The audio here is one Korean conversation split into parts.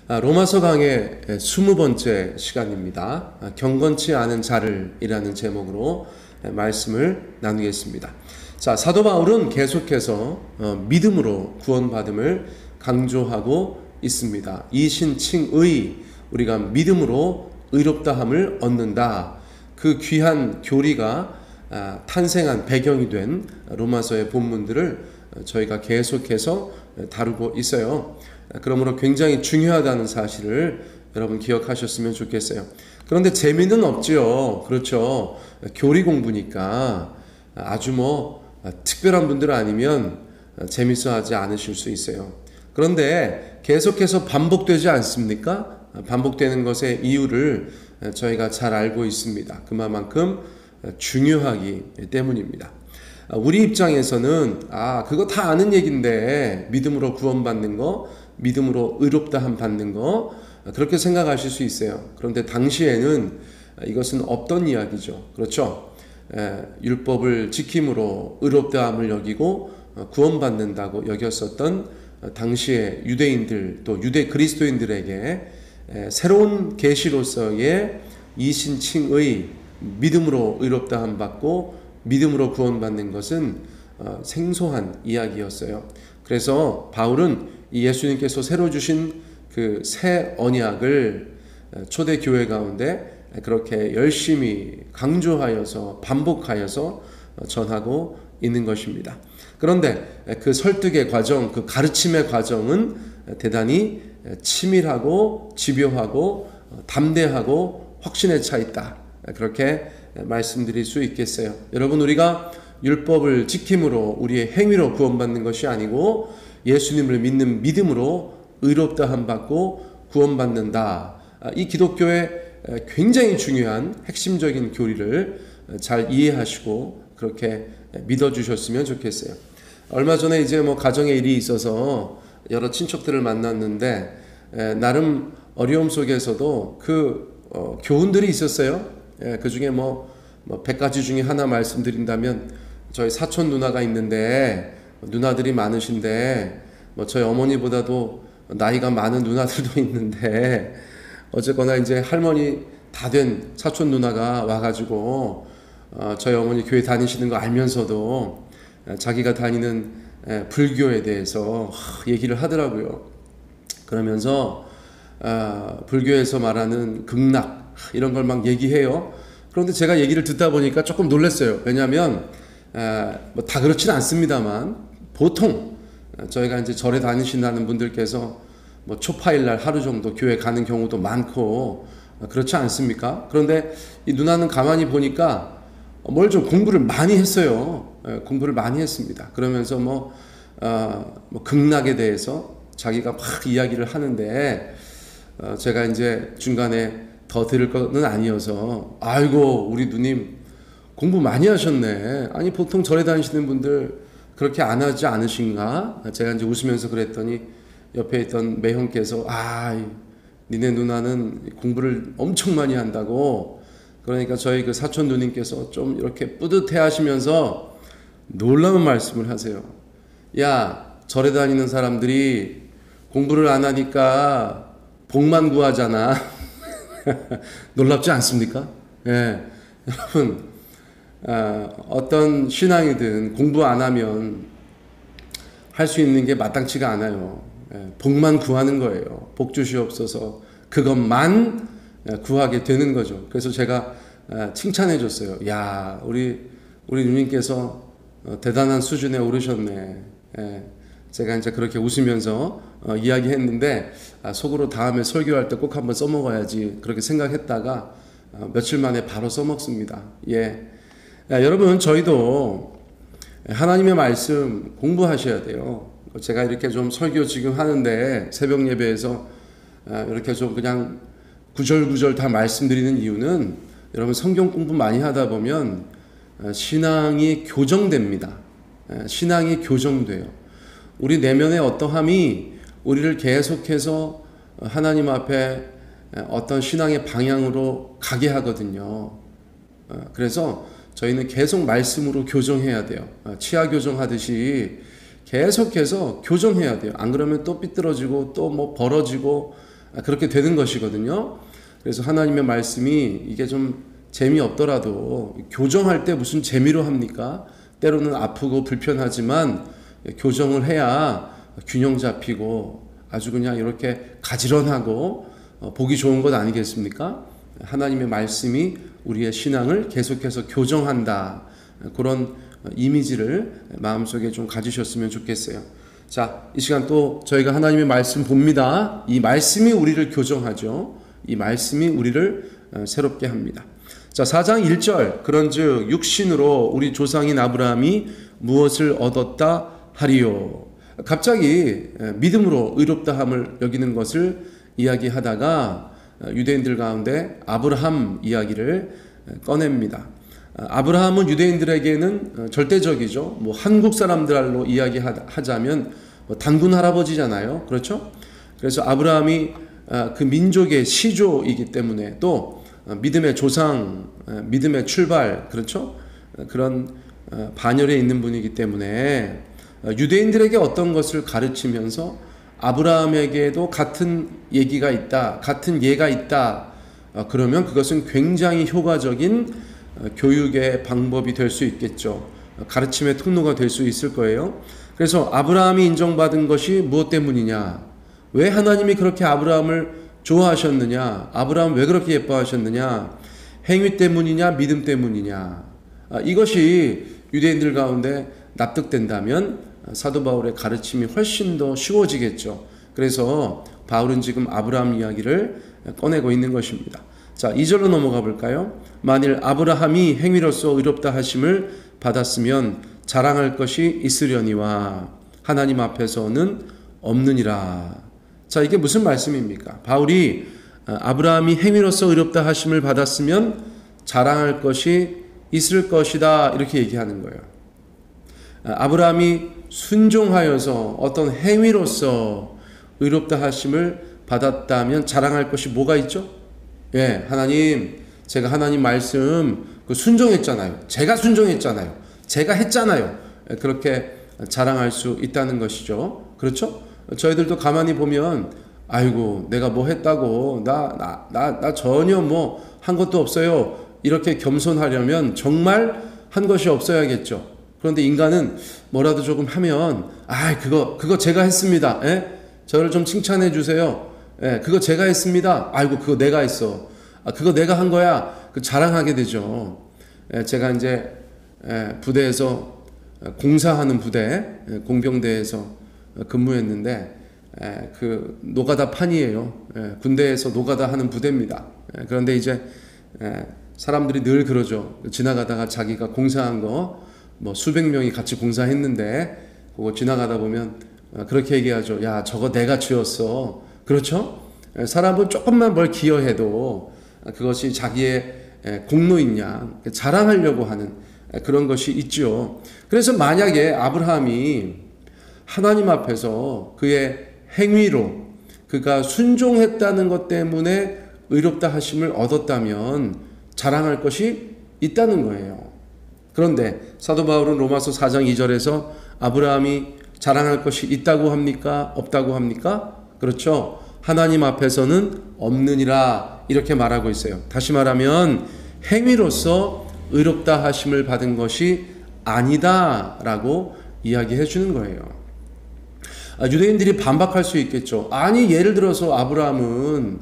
로마서 강의 20번째 시간입니다. 경건치 않은 자를 이라는 제목으로 말씀을 나누겠습니다. 자, 사도 바울은 계속해서 믿음으로 구원받음을 강조하고 있습니다. 이신칭의, 우리가 믿음으로 의롭다함을 얻는다. 그 귀한 교리가 탄생한 배경이 된 로마서의 본문들을 저희가 계속해서 다루고 있어요. 그러므로 굉장히 중요하다는 사실을 여러분 기억하셨으면 좋겠어요. 그런데 재미는 없지요. 그렇죠. 교리 공부니까 아주 특별한 분들 아니면 재밌어 하지 않으실 수 있어요. 그런데 계속해서 반복되지 않습니까? 반복되는 것의 이유를 저희가 잘 알고 있습니다. 그만큼 중요하기 때문입니다. 우리 입장에서는 그거 다 아는 얘기인데, 믿음으로 구원받는 거, 믿음으로 의롭다함 받는 거, 그렇게 생각하실 수 있어요. 그런데 당시에는 이것은 없던 이야기죠. 그렇죠? 율법을 지킴으로 의롭다함을 여기고 구원받는다고 여겼었던 당시의 유대인들, 또 유대 그리스도인들에게 새로운 계시로서의 이신칭의 믿음으로 의롭다함 받고 믿음으로 구원받는 것은 생소한 이야기였어요. 그래서 바울은 이 예수님께서 새로 주신 그 새 언약을 초대교회 가운데 그렇게 열심히 강조하여서 반복하여서 전하고 있는 것입니다. 그런데 그 설득의 과정, 그 가르침의 과정은 대단히 치밀하고 집요하고 담대하고 확신에 차 있다. 그렇게 말씀드릴 수 있겠어요. 여러분, 우리가 율법을 지킴으로 우리의 행위로 구원받는 것이 아니고 예수님을 믿는 믿음으로 의롭다함 받고 구원받는다. 이 기독교의 굉장히 중요한 핵심적인 교리를 잘 이해하시고 그렇게 믿어주셨으면 좋겠어요. 얼마 전에 이제 가정에 일이 있어서 여러 친척들을 만났는데 나름 어려움 속에서도 교훈들이 있었어요. 그 중에 100가지 중에 하나 말씀드린다면, 저희 사촌 누나가 있는데 누나들이 많으신데 저희 어머니보다도 나이가 많은 누나들도 있는데, 어쨌거나 이제 할머니 다 된 사촌 누나가 와가지고 저희 어머니 교회 다니시는 거 알면서도 자기가 다니는 불교에 대해서 얘기를 하더라고요. 그러면서 불교에서 말하는 극락 이런 걸 막 얘기해요. 그런데 제가 얘기를 듣다 보니까 조금 놀랐어요. 왜냐하면 다 그렇진 않습니다만, 보통 저희가 이제 절에 다니신다는 분들께서 초파일날 하루 정도 교회 가는 경우도 많고 그렇지 않습니까? 그런데 이 누나는 가만히 보니까 뭘 좀 공부를 많이 했어요. 공부를 많이 했습니다. 그러면서 극락에 대해서 자기가 막 이야기를 하는데, 제가 이제 중간에 더 들을 거는 아니어서, 아이고 우리 누님 공부 많이 하셨네. 아니 보통 절에 다니시는 분들 그렇게 안 하지 않으신가? 제가 이제 웃으면서 그랬더니 옆에 있던 매형께서 니네 누나는 공부를 엄청 많이 한다고. 그러니까 저희 그 사촌 누님께서 좀 이렇게 뿌듯해 하시면서 놀라운 말씀을 하세요. 야, 절에 다니는 사람들이 공부를 안 하니까 복만 구하잖아. 놀랍지 않습니까? 예. 여러분, 어떤 신앙이든 공부 안 하면 할 수 있는 게 마땅치가 않아요. 복만 구하는 거예요. 복 주시옵소서. 그것만 구하게 되는 거죠. 그래서 제가 칭찬해 줬어요. 야, 우리 누님께서 대단한 수준에 오르셨네. 제가 이제 그렇게 웃으면서 이야기했는데, 속으로 다음에 설교할 때 꼭 한번 써먹어야지 그렇게 생각했다가 며칠 만에 바로 써먹습니다. 여러분, 저희도 하나님의 말씀 공부하셔야 돼요. 제가 이렇게 좀 설교 지금 하는데 새벽 예배에서 이렇게 좀 그냥 구절구절 다 말씀드리는 이유는, 여러분 성경 공부 많이 하다 보면 신앙이 교정됩니다. 신앙이 교정돼요. 우리 내면의 어떠함이 우리를 계속해서 하나님 앞에 어떤 신앙의 방향으로 가게 하거든요. 그래서 저희는 계속 말씀으로 교정해야 돼요. 치아 교정하듯이 계속해서 교정해야 돼요. 안 그러면 또 삐뚤어지고 또 벌어지고 그렇게 되는 것이거든요. 그래서 하나님의 말씀이 이게 좀 재미없더라도 교정할 때 무슨 재미로 합니까? 때로는 아프고 불편하지만 교정을 해야 균형 잡히고 아주 그냥 이렇게 가지런하고 보기 좋은 것 아니겠습니까? 하나님의 말씀이 우리의 신앙을 계속해서 교정한다. 그런 이미지를 마음속에 좀 가지셨으면 좋겠어요. 자, 이 시간 또 저희가 하나님의 말씀 봅니다. 이 말씀이 우리를 교정하죠. 이 말씀이 우리를 새롭게 합니다. 자, 4장 1절 그런즉 육신으로 우리 조상인 아브라함이 무엇을 얻었다 하리요. 갑자기 믿음으로 의롭다함을 여기는 것을 이야기하다가 유대인들 가운데 아브라함 이야기를 꺼냅니다. 아브라함은 유대인들에게는 절대적이죠. 뭐 한국 사람들로 이야기하자면 단군 할아버지잖아요. 그렇죠? 그래서 아브라함이 그 민족의 시조이기 때문에 또 믿음의 조상, 믿음의 출발, 그렇죠? 그런 반열에 있는 분이기 때문에 유대인들에게 어떤 것을 가르치면서 아브라함에게도 같은 얘기가 있다, 같은 예가 있다. 그러면 그것은 굉장히 효과적인 교육의 방법이 될 수 있겠죠. 가르침의 통로가 될 수 있을 거예요. 그래서 아브라함이 인정받은 것이 무엇 때문이냐? 왜 하나님이 그렇게 아브라함을 좋아하셨느냐? 아브라함 왜 그렇게 예뻐하셨느냐? 행위 때문이냐? 믿음 때문이냐? 이것이 유대인들 가운데 납득된다면 사도 바울의 가르침이 훨씬 더 쉬워지겠죠. 그래서 바울은 지금 아브라함 이야기를 꺼내고 있는 것입니다. 자, 2절로 넘어가 볼까요? 만일 아브라함이 행위로서 의롭다 하심을 받았으면 자랑할 것이 있으려니와 하나님 앞에서는 없느니라. 자, 이게 무슨 말씀입니까? 바울이 아브라함이 행위로서 의롭다 하심을 받았으면 자랑할 것이 있을 것이다 이렇게 얘기하는 거예요. 아브라함이 순종하여서 어떤 행위로서 의롭다 하심을 받았다면 자랑할 것이 뭐가 있죠? 예, 하나님, 제가 하나님 말씀 순종했잖아요. 제가 순종했잖아요. 제가 했잖아요. 그렇게 자랑할 수 있다는 것이죠. 그렇죠? 저희들도 가만히 보면 아이고 내가 뭐 했다고 나 전혀 뭐 한 것도 없어요. 이렇게 겸손하려면 정말 한 것이 없어야겠죠. 그런데 인간은 뭐라도 조금 하면 그거 제가 했습니다. 예? 저를 좀 칭찬해 주세요. 예, 그거 제가 했습니다. 아이고 그거 내가 했어. 그거 내가 한 거야. 자랑하게 되죠. 예, 제가 이제 부대에서 공사하는 부대 공병대에서 근무했는데 그 노가다 판이에요. 군대에서 노가다 하는 부대입니다. 그런데 이제 사람들이 늘 그러죠. 지나가다가 자기가 공사한 거 뭐 수백 명이 같이 공사했는데 그거 지나가다 보면 그렇게 얘기하죠. 야, 저거 내가 지었어. 그렇죠? 사람은 조금만 뭘 기여해도 그것이 자기의 공로인 양 자랑하려고 하는 그런 것이 있죠. 그래서 만약에 아브라함이 하나님 앞에서 그의 행위로 그가 순종했다는 것 때문에 의롭다 하심을 얻었다면 자랑할 것이 있다는 거예요. 그런데 사도 바울은 로마서 4장 2절에서 아브라함이 자랑할 것이 있다고 합니까? 없다고 합니까? 그렇죠. 하나님 앞에서는 없느니라 이렇게 말하고 있어요. 다시 말하면 행위로서 의롭다 하심을 받은 것이 아니다라고 이야기해 주는 거예요. 유대인들이 반박할 수 있겠죠. 아니 예를 들어서 아브라함은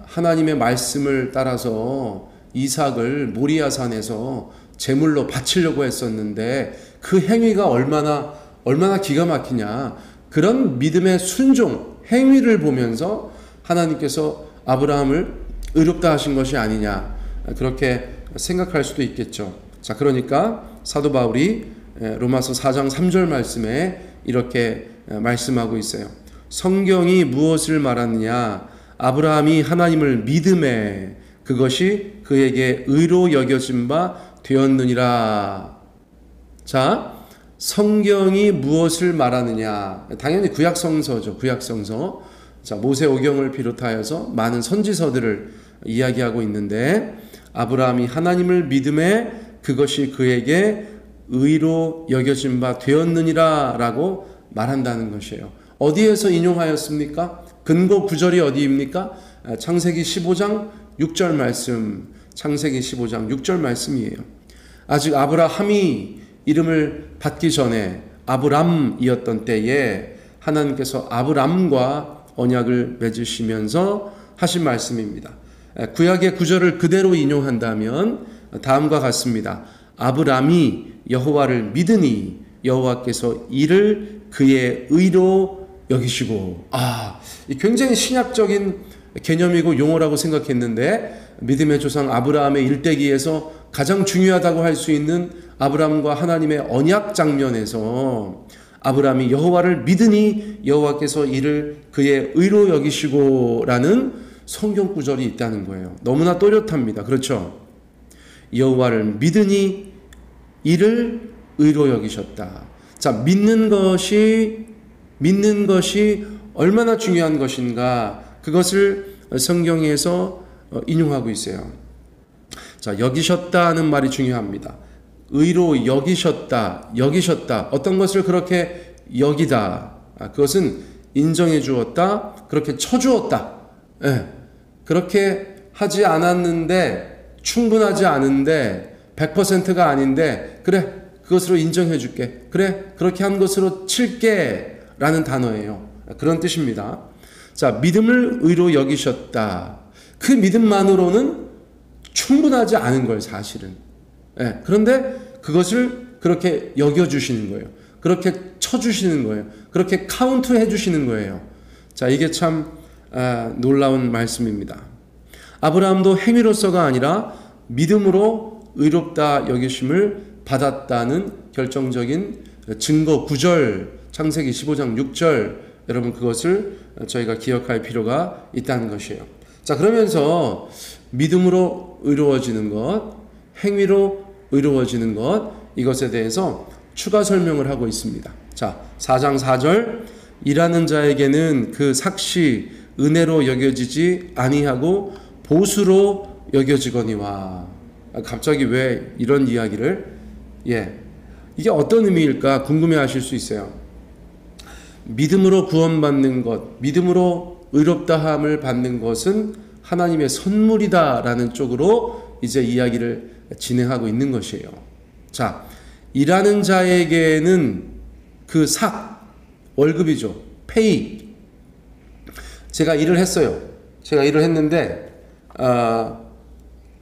하나님의 말씀을 따라서 이삭을 모리아산에서 제물로 바치려고 했었는데 그 행위가 얼마나 기가 막히냐. 그런 믿음의 순종, 행위를 보면서 하나님께서 아브라함을 의롭다 하신 것이 아니냐. 그렇게 생각할 수도 있겠죠. 자, 그러니까 사도 바울이 로마서 4장 3절 말씀에 이렇게 말씀하고 있어요. 성경이 무엇을 말하느냐? 아브라함이 하나님을 믿음에 그것이 그에게 의로 여겨진 바 되었느니라. 자, 성경이 무엇을 말하느냐? 당연히 구약성서죠. 구약성서. 자, 모세오경을 비롯하여서 많은 선지서들을 이야기하고 있는데 아브라함이 하나님을 믿음에 그것이 그에게 의로 여겨진 바 되었느니라 라고 말한다는 것이에요. 어디에서 인용하였습니까? 근거 구절이 어디입니까? 창세기 15장 6절 말씀, 창세기 15장 6절 말씀이에요. 아직 아브라함이 이름을 받기 전에 아브람이었던 때에 하나님께서 아브람과 언약을 맺으시면서 하신 말씀입니다. 구약의 구절을 그대로 인용한다면 다음과 같습니다. 아브람이 여호와를 믿으니 여호와께서 이를 그의 의로 여기시고. 굉장히 신약적인 개념이고 용어라고 생각했는데 믿음의 조상 아브라함의 일대기에서 가장 중요하다고 할 수 있는 아브라함과 하나님의 언약 장면에서 아브라함이 여호와를 믿으니 여호와께서 이를 그의 의로 여기시고라는 성경 구절이 있다는 거예요. 너무나 또렷합니다. 그렇죠? 여호와를 믿으니 이를 의로 여기셨다. 자, 믿는 것이 얼마나 중요한 것인가, 그것을 성경에서 인용하고 있어요. 자, 여기셨다는 말이 중요합니다. 의로 여기셨다. 어떤 것을 그렇게 여기다. 그것은 인정해 주었다. 그렇게 쳐주었다. 그렇게 하지 않았는데, 충분하지 않은데, 100%가 아닌데, 그래, 그것으로 인정해 줄게. 그래, 그렇게 한 것으로 칠게. 라는 단어예요. 그런 뜻입니다. 자, 믿음을 의로 여기셨다. 그 믿음만으로는 충분하지 않은 거예요, 사실은. 그런데 그것을 그렇게 여겨주시는 거예요. 그렇게 쳐주시는 거예요. 그렇게 카운트 해주시는 거예요. 자, 이게 참 놀라운 말씀입니다. 아브라함도 행위로서가 아니라 믿음으로 의롭다 여기심을 받았다는 결정적인 증거 9절, 창세기 15장 6절, 여러분 그것을 저희가 기억할 필요가 있다는 것이에요. 자, 그러면서 믿음으로 의로워지는 것, 행위로 의로워지는 것, 이것에 대해서 추가 설명을 하고 있습니다. 자, 4장 4절, 일하는 자에게는 그 삭시 은혜로 여겨지지 아니하고 보수로 여겨지거니와. 갑자기 왜 이런 이야기를? 이게 어떤 의미일까 궁금해하실 수 있어요. 믿음으로 구원받는 것, 믿음으로 의롭다함을 받는 것은 하나님의 선물이다라는 쪽으로 이제 이야기를 진행하고 있는 것이에요. 자, 일하는 자에게는 그 월급이죠. 페이. 제가 일을 했어요. 제가 일을 했는데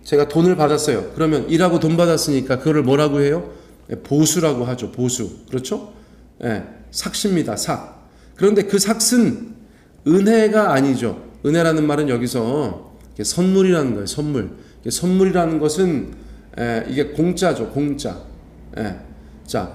제가 돈을 받았어요. 그러면 일하고 돈 받았으니까 그거를 뭐라고 해요? 보수라고 하죠. 보수. 그렇죠? 삭시입니다. 삭. 그런데 그 삭은 은혜가 아니죠. 은혜라는 말은 여기서 선물이라는 거예요. 선물. 선물이라는 것은 이게 공짜죠. 공짜. 자,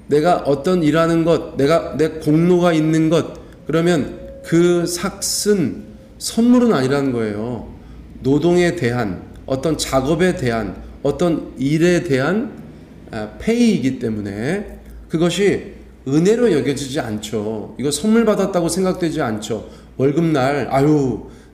내가 어떤 일하는 것, 내 공로가 있는 것, 그러면 그 삭은 선물은 아니라는 거예요. 노동에 대한, 어떤 작업에 대한, 어떤 일에 대한 페이이기 때문에 그것이 은혜로 여겨지지 않죠. 이거 선물 받았다고 생각되지 않죠. 월급날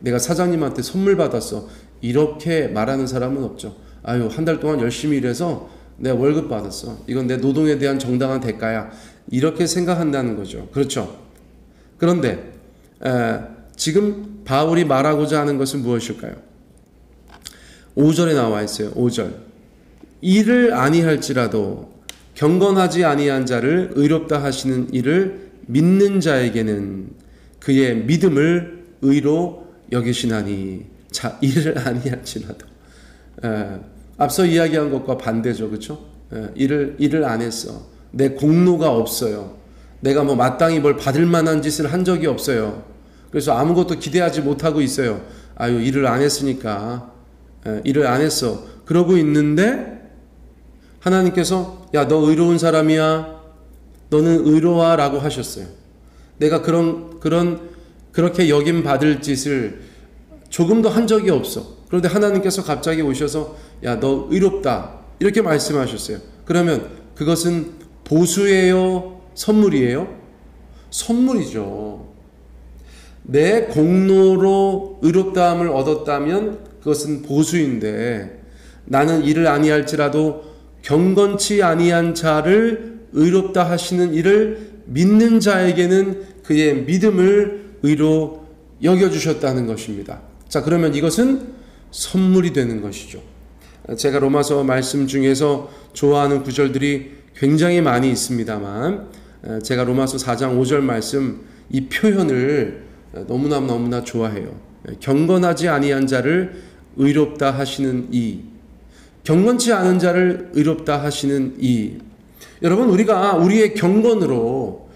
내가 사장님한테 선물 받았어, 이렇게 말하는 사람은 없죠. 한 달 동안 열심히 일해서 내가 월급 받았어, 이건 내 노동에 대한 정당한 대가야, 이렇게 생각한다는 거죠. 그렇죠? 그런데 지금 바울이 말하고자 하는 것은 무엇일까요? 5절에 나와 있어요. 5절. 이를 아니할지라도 경건하지 아니한 자를 의롭다 하시는 이를 믿는 자에게는 그의 믿음을 의로 여기시나니. 자, 이를 아니할지라도. 앞서 이야기한 것과 반대죠. 그렇죠? 일을 안 했어. 내 공로가 없어요. 내가 마땅히 뭘 받을 만한 짓을 한 적이 없어요. 그래서 아무것도 기대하지 못하고 있어요. 일을 안 했으니까. 일을 안 했어. 그러고 있는데 하나님께서 야, 너 의로운 사람이야. 너는 의로와 라고 하셨어요. 내가 그렇게 여김 받을 짓을 조금도 한 적이 없어. 그런데 하나님께서 갑자기 오셔서 야, 너 의롭다, 이렇게 말씀하셨어요. 그러면 그것은 보수예요? 선물이에요? 선물이죠. 내 공로로 의롭다함을 얻었다면 그것은 보수인데, 나는 이를 아니할지라도 경건치 아니한 자를 의롭다 하시는 이를 믿는 자에게는 그의 믿음을 의로 여겨주셨다는 것입니다. 자, 그러면 이것은 선물이 되는 것이죠. 제가 로마서 말씀 중에서 좋아하는 구절들이 굉장히 많이 있습니다만, 제가 로마서 4장 5절 말씀 이 표현을 너무나 좋아해요. 경건하지 아니한 자를 의롭다 하시는 이, 경건치 않은 자를 의롭다 하시는 이. 여러분, 우리가 우리의 경건으로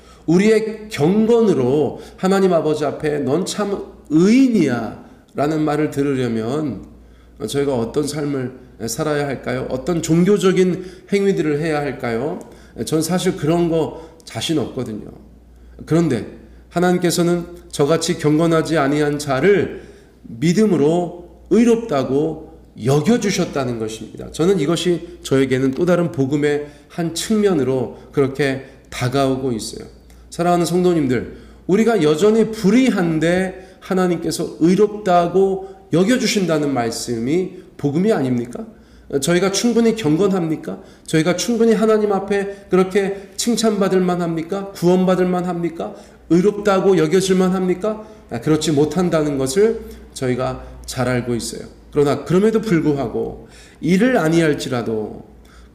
하나님 아버지 앞에 넌 참 의인이야 라는 말을 들으려면 저희가 어떤 삶을 살아야 할까요? 어떤 종교적인 행위들을 해야 할까요? 전 사실 그런 거 자신 없거든요. 그런데 하나님께서는 저같이 경건하지 아니한 자를 믿음으로 의롭다고 여겨주셨다는 것입니다. 저는 이것이 저에게는 또 다른 복음의 한 측면으로 그렇게 다가오고 있어요. 사랑하는 성도님들, 우리가 여전히 불의한데 하나님께서 의롭다고 여겨주신다는 말씀이 복음이 아닙니까? 저희가 충분히 경건합니까? 저희가 충분히 하나님 앞에 그렇게 칭찬받을 만합니까? 구원받을 만합니까? 의롭다고 여겨질 만합니까? 그렇지 못한다는 것을 저희가 잘 알고 있어요. 그러나 그럼에도 불구하고 이를 아니할지라도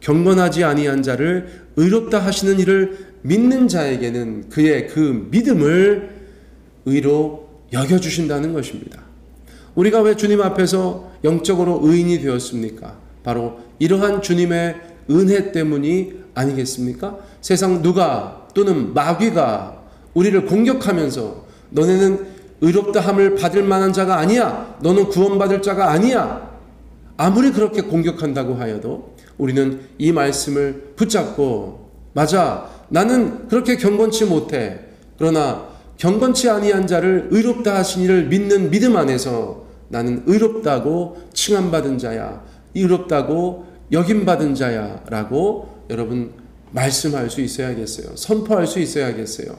경건하지 아니한 자를 의롭다 하시는 이를 믿는 자에게는 그의 그 믿음을 의로 여겨주신다는 것입니다. 우리가 왜 주님 앞에서 영적으로 의인이 되었습니까? 바로 이러한 주님의 은혜 때문이 아니겠습니까? 세상 누가 또는 마귀가 우리를 공격하면서 너네는 의롭다함을 받을 만한 자가 아니야, 너는 구원받을 자가 아니야, 아무리 그렇게 공격한다고 하여도 우리는 이 말씀을 붙잡고, 맞아, 나는 그렇게 경건치 못해, 그러나 경건치 아니한 자를 의롭다 하신 이를 믿는 믿음 안에서 나는 의롭다고 칭함받은 자야, 의롭다고 여김받은 자야 라고 여러분 말씀할 수 있어야겠어요. 선포할 수 있어야겠어요.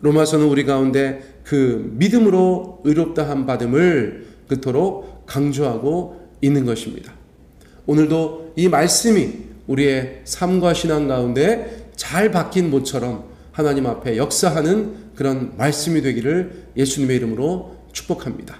로마서는 우리 가운데 그 믿음으로 의롭다함 받음을 그토록 강조하고 있는 것입니다. 오늘도 이 말씀이 우리의 삶과 신앙 가운데 잘 박힌 못처럼 하나님 앞에 역사하는 그런 말씀이 되기를 예수님의 이름으로 축복합니다.